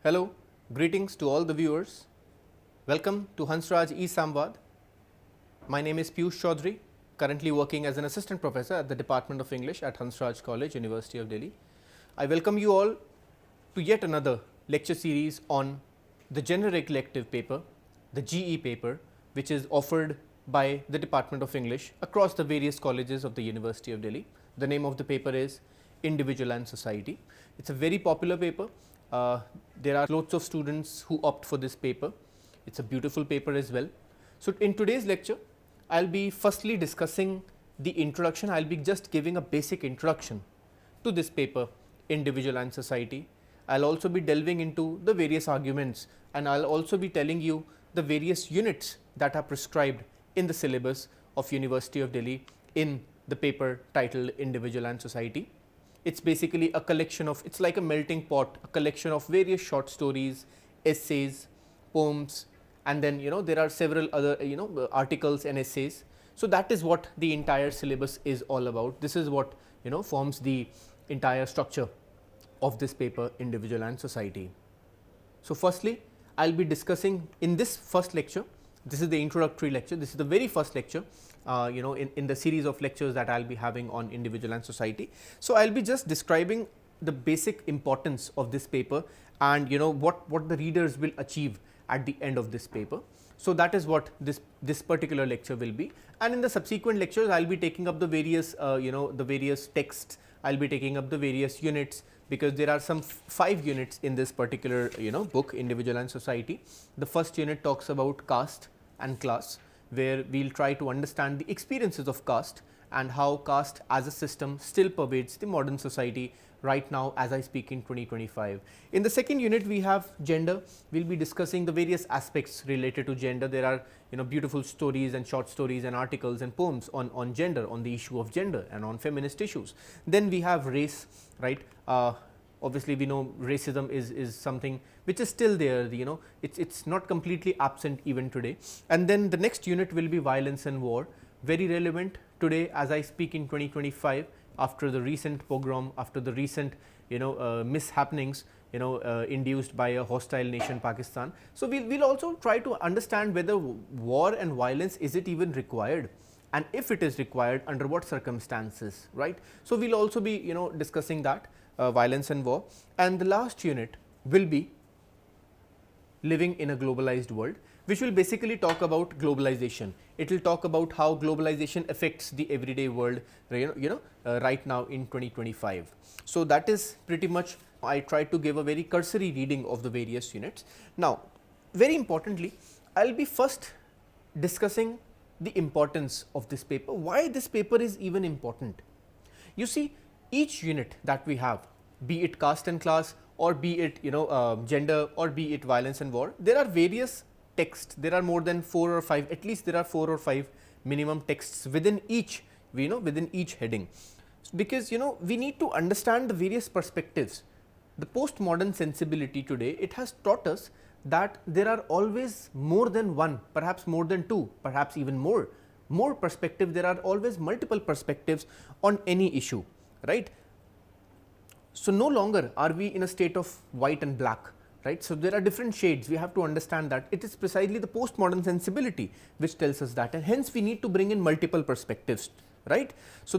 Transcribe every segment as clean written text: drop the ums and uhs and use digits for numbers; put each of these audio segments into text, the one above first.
Hello, greetings to all the viewers. Welcome to Hansraj E-Samvad. My name is Piyush Chaudhary, currently working as an assistant professor at the Department of English at Hansraj College, University of Delhi. I welcome you all to yet another lecture series on the generic elective paper, the GE paper, which is offered by the Department of English across the various colleges of the University of Delhi. The name of the paper is Individual and Society. It's a very popular paper. There are lots of students who opt for this paper. It's a beautiful paper as well. So, in today's lecture, I will be firstly discussing the introduction. I will be just giving a basic introduction to this paper, Individual and Society. I will also be delving into the various arguments, and I will also be telling you the various units that are prescribed in the syllabus of University of Delhi in the paper titled Individual and Society. It's basically a collection of, it's like a melting pot, a collection of various short stories, essays, poems, and then there are several other articles and essays. So, that is what the entire syllabus is all about. This is what forms the entire structure of this paper, Individual and Society. So, firstly, I will be discussing in this first lecture. This is the introductory lecture. This is the very first lecture in the series of lectures that I will be having on Individual and Society. So, I will be just describing the basic importance of this paper and what the readers will achieve at the end of this paper. So, that is what this particular lecture will be, and in the subsequent lectures I will be taking up the various the various texts. I will be taking up the various units, because there are some 5 units in this particular book, Individual and Society. The first unit talks about caste and class, where we will try to understand the experiences of caste and how caste as a system still pervades the modern society right now as I speak in 2025. In the second unit, we have gender. We will be discussing the various aspects related to gender. There are beautiful stories and short stories and articles and poems on gender, on the issue of gender and on feminist issues. Then we have race, right. Obviously, we know racism is something which is still there, it's not completely absent even today. And then the next unit will be violence and war, very relevant today as I speak in 2025, after the recent pogrom, after the recent mishappenings induced by a hostile nation, Pakistan. So, we will also try to understand whether war and violence, is it even required, and if it is required, under what circumstances, right. So, we will also be discussing that, violence and war. And the last unit will be living in a globalized world, which will basically talk about globalization. It will talk about how globalization affects the everyday world right now in 2025. So, that is pretty much, I tried to give a very cursory reading of the various units. Now, very importantly, I will be first discussing the importance of this paper, why this paper is even important. You see, each unit that we have, be it caste and class, or be it gender, or be it violence and war, there are various texts. There are more than 4 or 5, at least there are 4 or 5 minimum texts within each within each heading, because we need to understand the various perspectives. The postmodern sensibility today, it has taught us that there are always more than one, perhaps more than 2, perhaps even more perspective. There are always multiple perspectives on any issue, right. So, no longer are we in a state of white and black, right. So, there are different shades. We have to understand that it is precisely the postmodern sensibility which tells us that, and hence we need to bring in multiple perspectives, right. So,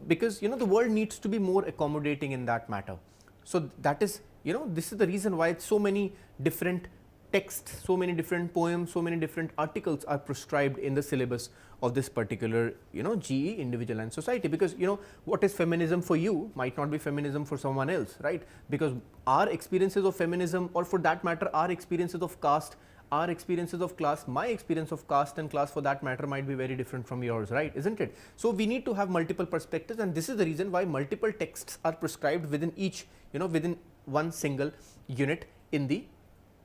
because the world needs to be more accommodating in that matter. So, that is this is the reason why so many different texts, so many different poems, so many different articles are prescribed in the syllabus of this particular GE, Individual and Society, because what is feminism for you might not be feminism for someone else, right, because our experiences of feminism, or for that matter our experiences of caste, our experiences of class, my experience of caste and class for that matter might be very different from yours, right, isn't it. So, we need to have multiple perspectives, and this is the reason why multiple texts are prescribed within each within one single unit in the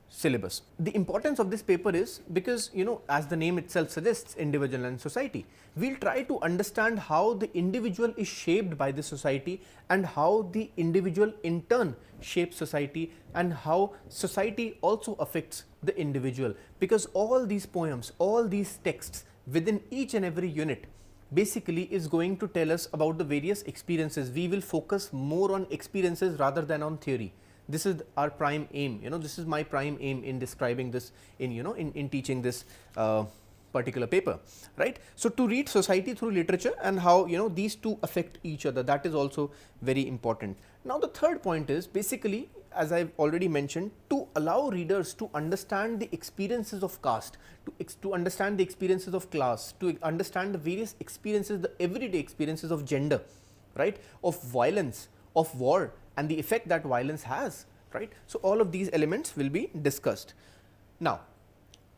syllabus. The importance of this paper is because as the name itself suggests, Individual and Society, we will try to understand how the individual is shaped by the society, and how the individual in turn shapes society, and how society also affects the individual, because all these poems, all these texts within each and every unit basically is going to tell us about the various experiences. We will focus more on experiences rather than on theory. this is our prime aim, this is my prime aim in describing this, in teaching this particular paper, right. So, to read society through literature and how these two affect each other, that is also very important. Now, the third point is basically, as I have already mentioned, to allow readers to understand the experiences of caste, to understand the experiences of class, to understand the various experiences, the everyday experiences of gender, right, of violence, of war, and the effect that violence has, right. So, all of these elements will be discussed. Now,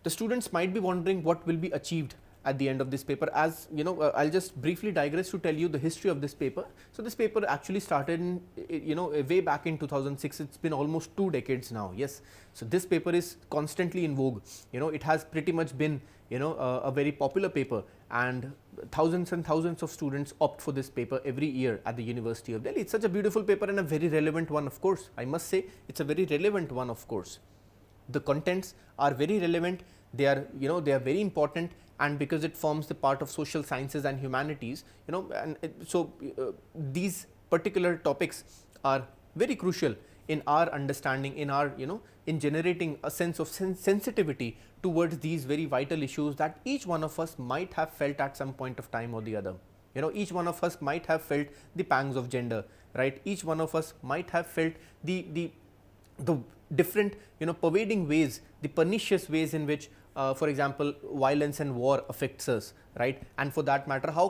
the students might be wondering what will be achieved at the end of this paper. As I will just briefly digress to tell you the history of this paper. So, this paper actually started in way back in 2006. It has been almost 2 decades now. Yes. So, this paper is constantly in vogue. It has pretty much been a very popular paper, and thousands and thousands of students opt for this paper every year at the University of Delhi. It is such a beautiful paper and a very relevant one, of course. I must say it is a very relevant one, of course. The contents are very relevant, they are they are very important, and because it forms the part of social sciences and humanities, these particular topics are very crucial in our understanding, in our in generating a sense of sensitivity towards these very vital issues that each one of us might have felt at some point of time or the other. Each one of us might have felt the pangs of gender, right. Each one of us might have felt the different pervading ways, the pernicious ways in which for example, violence and war affects us, right, and for that matter how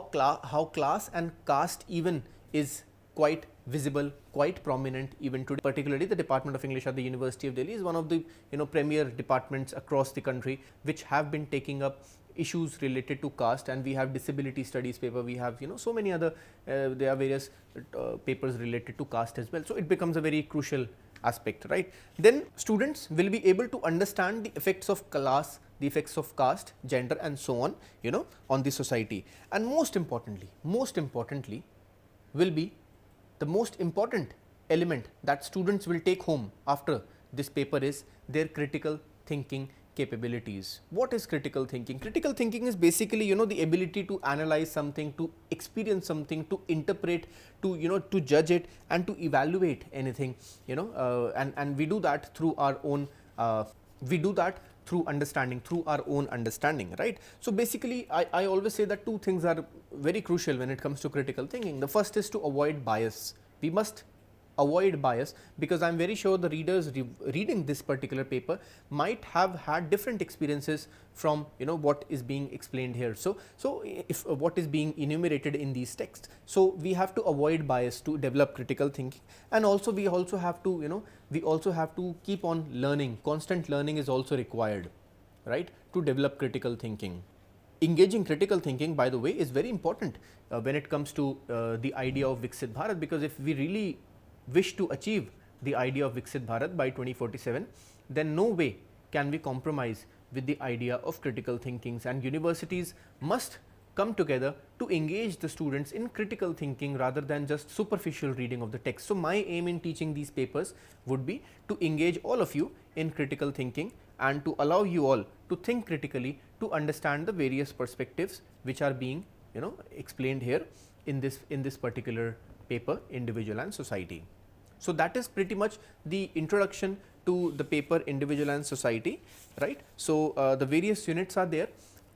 class and caste even is quite visible, quite prominent even today. Particularly the Department of English at the University of Delhi is one of the premier departments across the country which have been taking up issues related to caste, and we have disability studies paper, we have so many other there are various papers related to caste as well. So, it becomes a very crucial aspect, right. Then students will be able to understand the effects of class, the effects of caste, gender, and so on on the society, and most importantly will be the most important element that students will take home after this paper is their critical thinking capabilities. What is critical thinking? Critical thinking is basically the ability to analyze something, to experience something, to interpret, to to judge it, and to evaluate anything, and we do that through our own through understanding, through our own understanding, right. So, basically I always say that two things are very crucial when it comes to critical thinking. The first is to avoid bias. We must avoid bias, because I am very sure the readers reading this particular paper might have had different experiences from what is being explained here. So, if what is being enumerated in these texts. So, we have to avoid bias to develop critical thinking, and also we also have to keep on learning. Constant learning is also required, right, to develop critical thinking. Engaging critical thinking, by the way, is very important when it comes to the idea of Viksit Bharat, because if we really wish to achieve the idea of Viksit Bharat by 2047, then no way can we compromise with the idea of critical thinking, and universities must come together to engage the students in critical thinking rather than just superficial reading of the text. So, my aim in teaching these papers would be to engage all of you in critical thinking and to allow you all to think critically, to understand the various perspectives which are being explained here in this particular paper, Individual and Society. So, that is pretty much the introduction to the paper Individual and Society, right. So, the various units are there.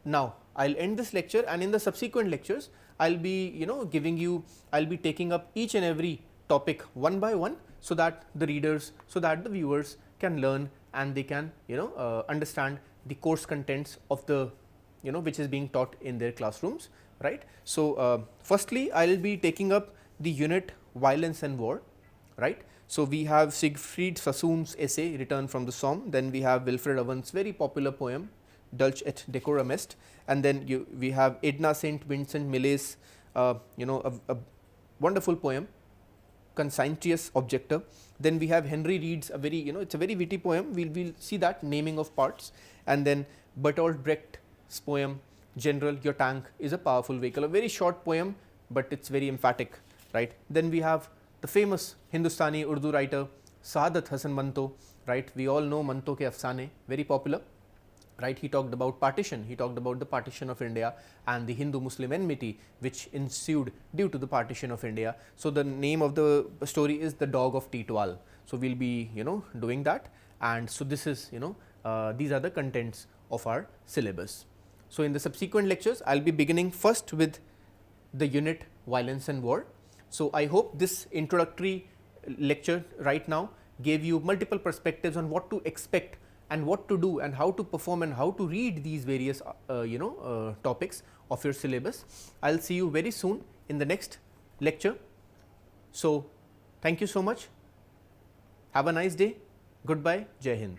Now, I will end this lecture, and in the subsequent lectures I will be I will be taking up each and every topic one by one, so that the readers, so that the viewers can learn and they can understand the course contents of the which is being taught in their classrooms, right. So, firstly I will be taking up the unit Violence and War, right. So, we have Siegfried Sassoon's essay Return from the Somme, then we have Wilfred Owen's very popular poem Dulce et Decorum Est, and then we have Edna St. Vincent Millay's a wonderful poem Conscientious Objector. Then we have Henry Reed's a very it's a very witty poem, we will see that, Naming of Parts, and then Bertolt Brecht's poem General, Your Tank is a Powerful Vehicle, a very short poem, but it is very emphatic, right. Then we have the famous Hindustani Urdu writer Saadat Hasan Manto, right. We all know Manto ke Afsane, very popular. right? He talked about partition, he talked about the partition of India and the Hindu-Muslim enmity which ensued due to the partition of India. So, the name of the story is The Dog of Titwal. So, we will be doing that, and so this is these are the contents of our syllabus. So, in the subsequent lectures I will be beginning first with the unit Violence and War. So, I hope this introductory lecture right now gave you multiple perspectives on what to expect and what to do and how to perform and how to read these various topics of your syllabus. I will see you very soon in the next lecture. So, thank you so much. Have a nice day. Goodbye. Jai Hind.